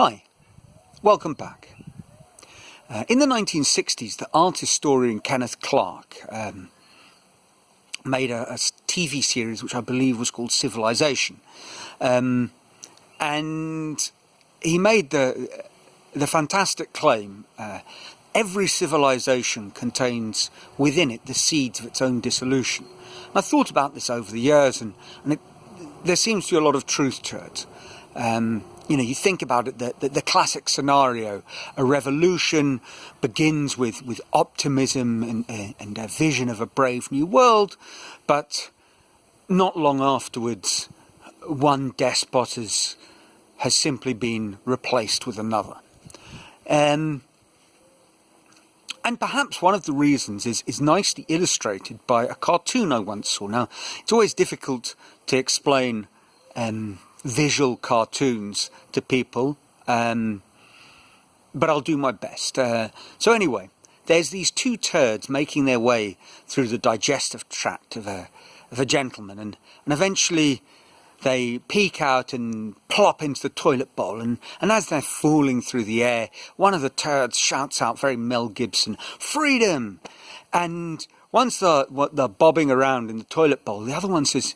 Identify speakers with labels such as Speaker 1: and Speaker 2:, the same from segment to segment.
Speaker 1: Hi, welcome back. In the 1960s, the art historian Kenneth Clark made a TV series which I believe was called Civilization. And he made the fantastic claim, every civilization contains within it the seeds of its own dissolution. And I've thought about this over the years, and there seems to be a lot of truth to it. You think about it, the classic scenario, a revolution begins with optimism and a vision of a brave new world, but not long afterwards, one despot has simply been replaced with another. And perhaps one of the reasons is nicely illustrated by a cartoon I once saw. Now, it's always difficult to explain visual cartoons to people, but I'll do my best. So anyway, there's these two turds making their way through the digestive tract of a gentleman, and eventually they peek out and plop into the toilet bowl, and as they're falling through the air, one of the turds shouts out, very Mel Gibson, "Freedom!" And once they're bobbing around in the toilet bowl, the other one says,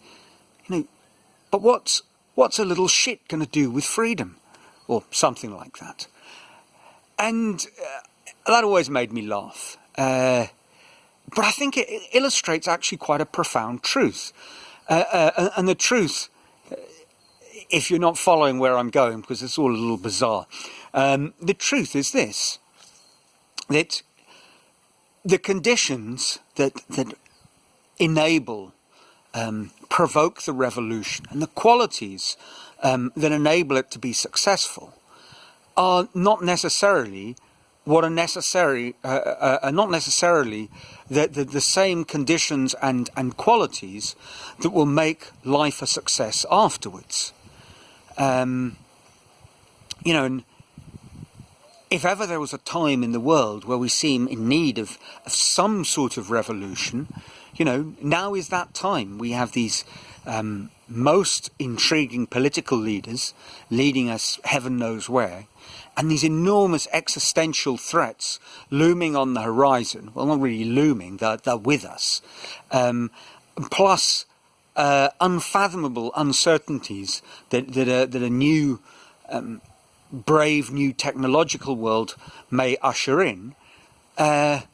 Speaker 1: but what's a little shit going to do with freedom? Or something like that. And that always made me laugh. But I think it illustrates actually quite a profound truth. And the truth, if you're not following where I'm going, because it's all a little bizarre, the truth is this, that the conditions that enable, provoke the revolution, and the qualities that enable it to be successful are not necessarily the same conditions and qualities that will make life a success afterwards. And if ever there was a time in the world where we seem in need of some sort of revolution, now is that time. We have these most intriguing political leaders leading us heaven knows where, and these enormous existential threats looming on the horizon. Well, not really looming, they're with us. Plus unfathomable uncertainties that a new, brave new technological world may usher in. And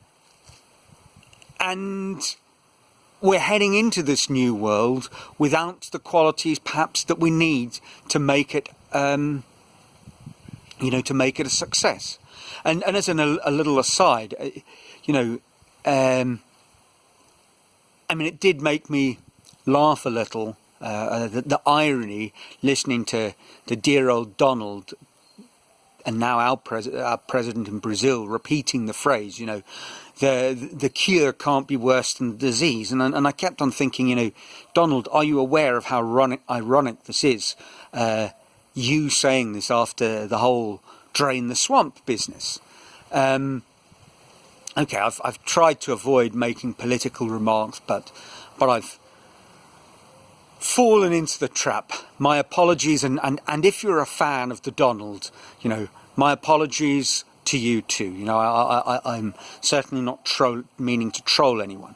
Speaker 1: we're heading into this new world without the qualities perhaps that we need to make it, to make it a success. And as a little aside, it did make me laugh a little, the irony, listening to dear old Donald, and now our president in Brazil, repeating the phrase, the cure can't be worse than the disease. And I kept on thinking, Donald, are you aware of how ironic this is? You saying this after the whole drain the swamp business. Okay, I've tried to avoid making political remarks, but I've fallen into the trap. My apologies, and if you're a fan of the Donald, my apologies to you too. I'm certainly not meaning to troll anyone.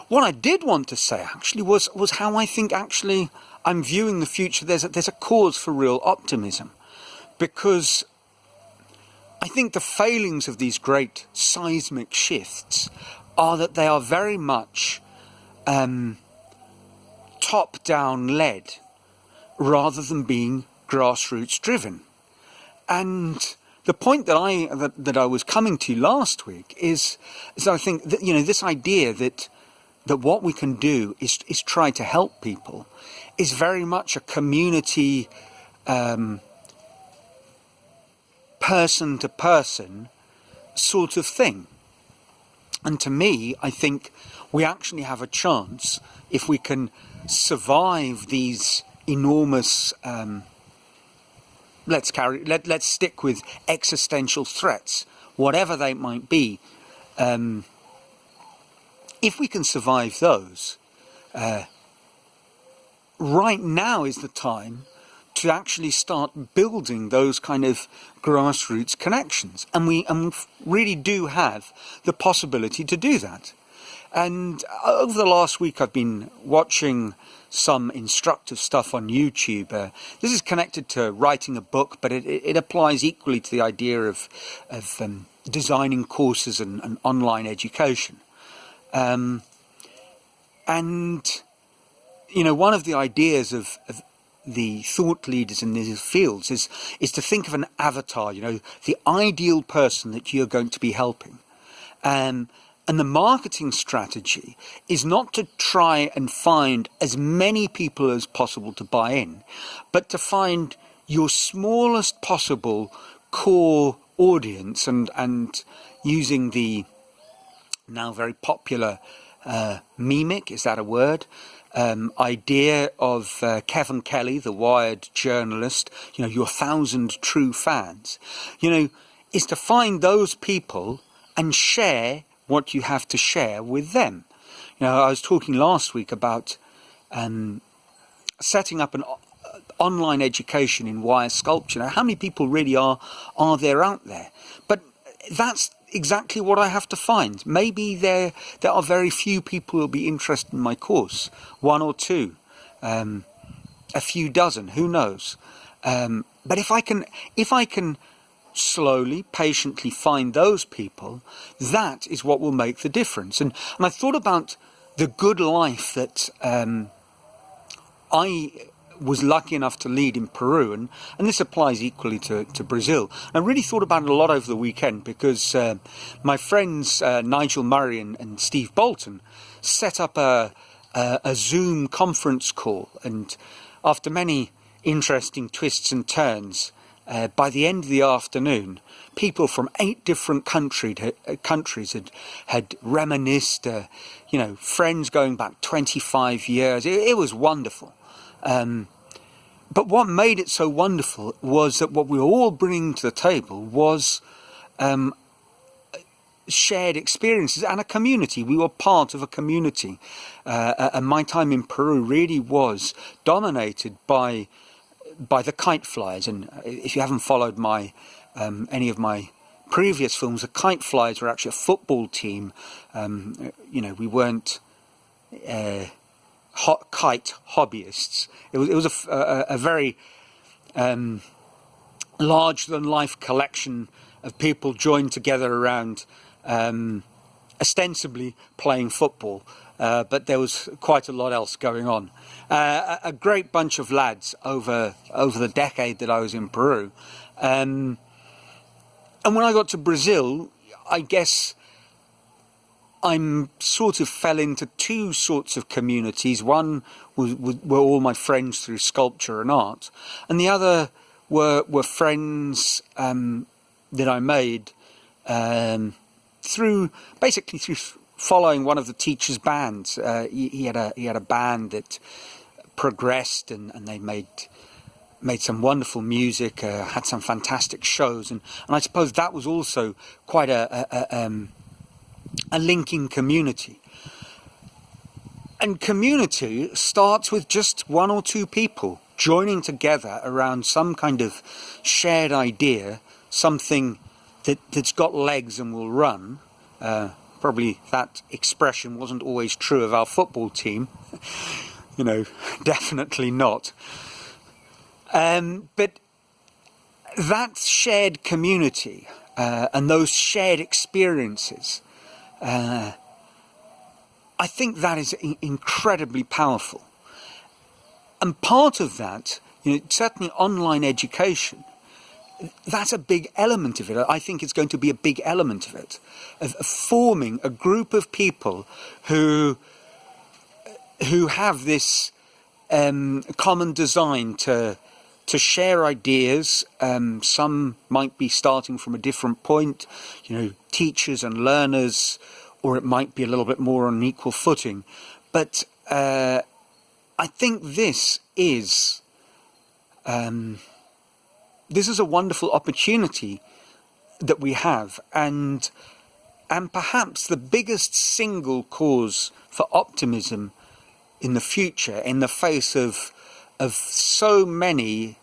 Speaker 1: What I did want to say actually was how I think actually I'm viewing the future. There's a cause for real optimism, because I think the failings of these great seismic shifts are that they are very much top-down led rather than being grassroots driven. And the point that I was coming to last week is I think that this idea that what we can do is try to help people is very much a community, person to person sort of thing. And to me, I think we actually have a chance, if we survive these enormous, let's stick with existential threats, whatever they might be. If we can survive those, right now is the time to actually start building those kind of grassroots connections. And we really do have the possibility to do that. And over the last week, I've been watching some instructive stuff on YouTube. This is connected to writing a book, but it applies equally to the idea of designing courses and online education. And, you know, one of the ideas of the thought leaders in these fields is to think of an avatar, you know, the ideal person that you're going to be helping. And the marketing strategy is not to try and find as many people as possible to buy in, but to find your smallest possible core audience, and using the now very popular mimic, is that a word? Idea of Kevin Kelly, the Wired journalist, you know, your 1,000 true fans, you know, is to find those people and share what you have to share with them. You know, I was talking last week about setting up an online education in wire sculpture. Now, how many people really are there out there? But that's exactly what I have to find. Maybe there are very few people who will be interested in my course, one or two, a few dozen, who knows? But if I can slowly, patiently find those people, that is what will make the difference. And I thought about the good life that I was lucky enough to lead in Peru, and this applies equally to Brazil. I really thought about it a lot over the weekend because my friends Nigel Murray and Steve Bolton set up a Zoom conference call, and after many interesting twists and turns, by the end of the afternoon, people from 8 different countries had reminisced, you know, friends going back 25 years. It was wonderful. But what made it so wonderful was that what we were all bringing to the table was shared experiences and a community. We were part of a community. And my time in Peru really was dominated by the kite flyers. And if you haven't followed my any of my previous films, the kite flyers were actually a football team. You know, we weren't kite hobbyists. It was a very larger than life collection of people joined together around ostensibly playing football. But there was quite a lot else going on. A great bunch of lads over the decade that I was in Peru. And when I got to Brazil, I guess I'm sort of fell into 2 sorts of communities. One were all my friends through sculpture and art, and the other were friends that I made through following one of the teacher's bands. He had a band that progressed, and they made some wonderful music, had some fantastic shows, and I suppose that was also quite a linking community. And community starts with just 1 or 2 people joining together around some kind of shared idea, something that's got legs and will run. Probably that expression wasn't always true of our football team. You know, definitely not. But that shared community and those shared experiences, I think that is incredibly powerful. And part of that, you know, certainly online education, that's a big element of it. I think it's going to be a big element of it, of forming a group of people who have this common design to share ideas. Some might be starting from a different point, you know, teachers and learners, or it might be a little bit more on an equal footing. But I think this is a wonderful opportunity that we have, and perhaps the biggest single cause for optimism in the future, in the face of so many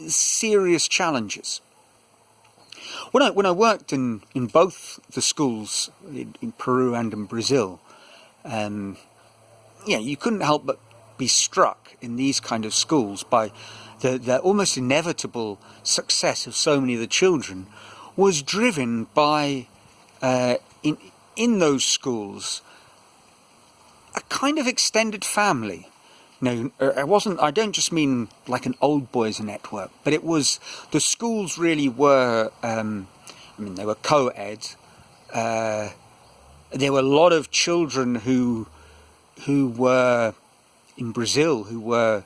Speaker 1: serious challenges. When I worked in both the schools in Peru and in Brazil, you couldn't help but be struck in these kind of schools by the almost inevitable success of so many of the children was driven by, in those schools, a kind of extended family. I don't just mean like an old boys network, but it was, the schools really were, they were co-ed. There were a lot of children who were in Brazil, who were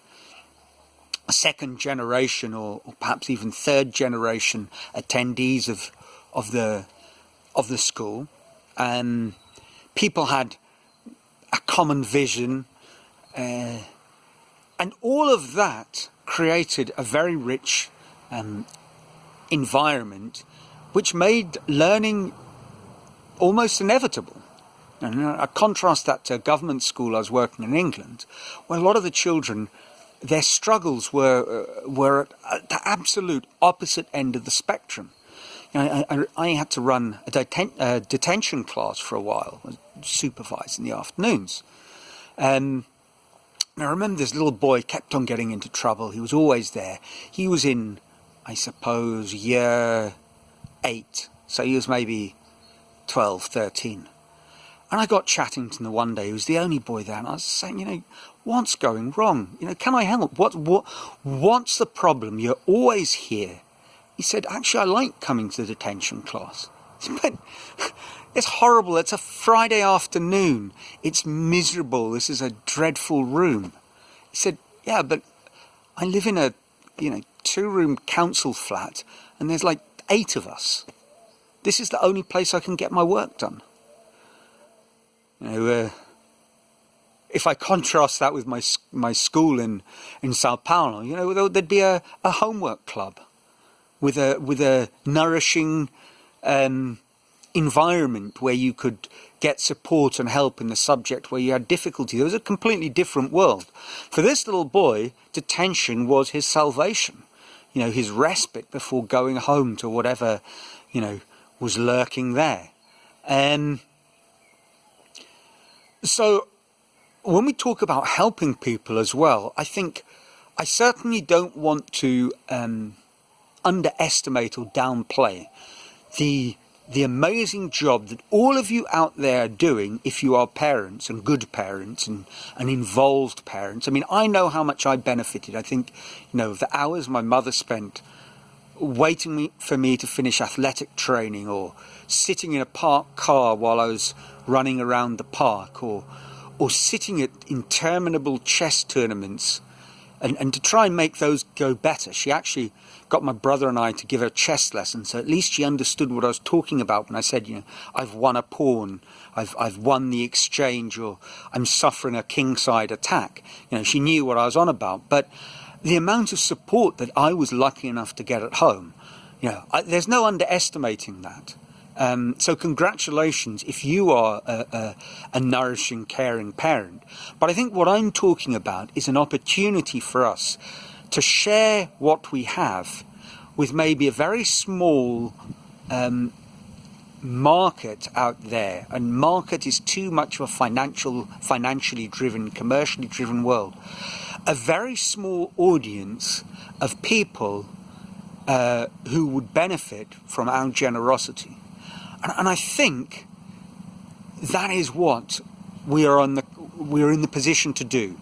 Speaker 1: second generation or perhaps even third generation attendees of the school. People had a common vision, and all of that created a very rich environment which made learning almost inevitable. And I contrast that to a government school I was working in England, where a lot of the children, their struggles were at the absolute opposite end of the spectrum. I had to run a detention class for a while, supervise in the afternoons. And I remember this little boy kept on getting into trouble. He was always there. He was in, I suppose, year 8. So he was maybe 12, 13. And I got chatting to him one day. He was the only boy there. And I was saying, what's going wrong? Can I help? What's the problem? You're always here. He said, actually, I like coming to the detention class. But it's horrible. It's a Friday afternoon. It's miserable. This is a dreadful room. He said, yeah, but I live in a, 2-room council flat, and there's like 8 of us. This is the only place I can get my work done. If I contrast that with my school in Sao Paulo, there'd be a homework club with a nourishing environment where you could get support and help in the subject where you had difficulty. There was a completely different world. For this little boy, detention was his salvation, his respite before going home to whatever, was lurking there. So when we talk about helping people as well, I think I certainly don't want to underestimate or downplay the amazing job that all of you out there are doing if you are parents and good parents and involved parents. I know how much I benefited. I think, the hours my mother spent waiting for me to finish athletic training, or sitting in a parked car while I was running around the park, or sitting at interminable chess tournaments and to try and make those go better. She actually got my brother and I to give her chess lessons, so at least she understood what I was talking about when I said, I've won a pawn, I've won the exchange, or I'm suffering a kingside attack. She knew what I was on about. But the amount of support that I was lucky enough to get at home, there's no underestimating that. So congratulations if you are a nourishing, caring parent. But I think what I'm talking about is an opportunity for us to share what we have with maybe a very small market out there. And market is too much of a financially driven, commercially driven world. A very small audience of people who would benefit from our generosity. And I think that is what we're in the position to do.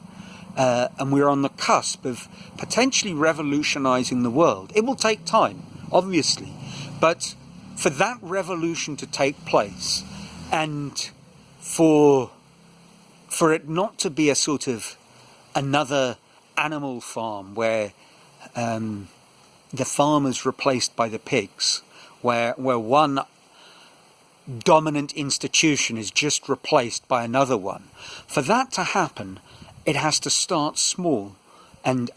Speaker 1: And we're on the cusp of potentially revolutionizing the world. It will take time, obviously, but for that revolution to take place, and for it not to be a sort of another animal farm where the farmer's replaced by the pigs, where one dominant institution is just replaced by another one. For that to happen, it has to start small and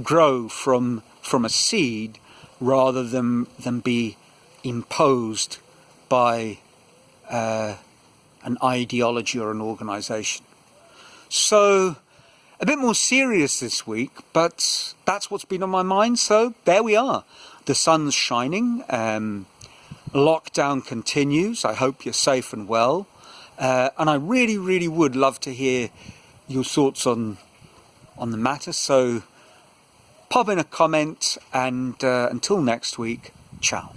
Speaker 1: grow from a seed rather than be imposed by an ideology or an organization. So a bit more serious this week, but that's what's been on my mind, so there we are. The sun's shining, lockdown continues, I hope you're safe and well, and I really would love to hear your thoughts on the matter, so pop in a comment, and until next week, ciao.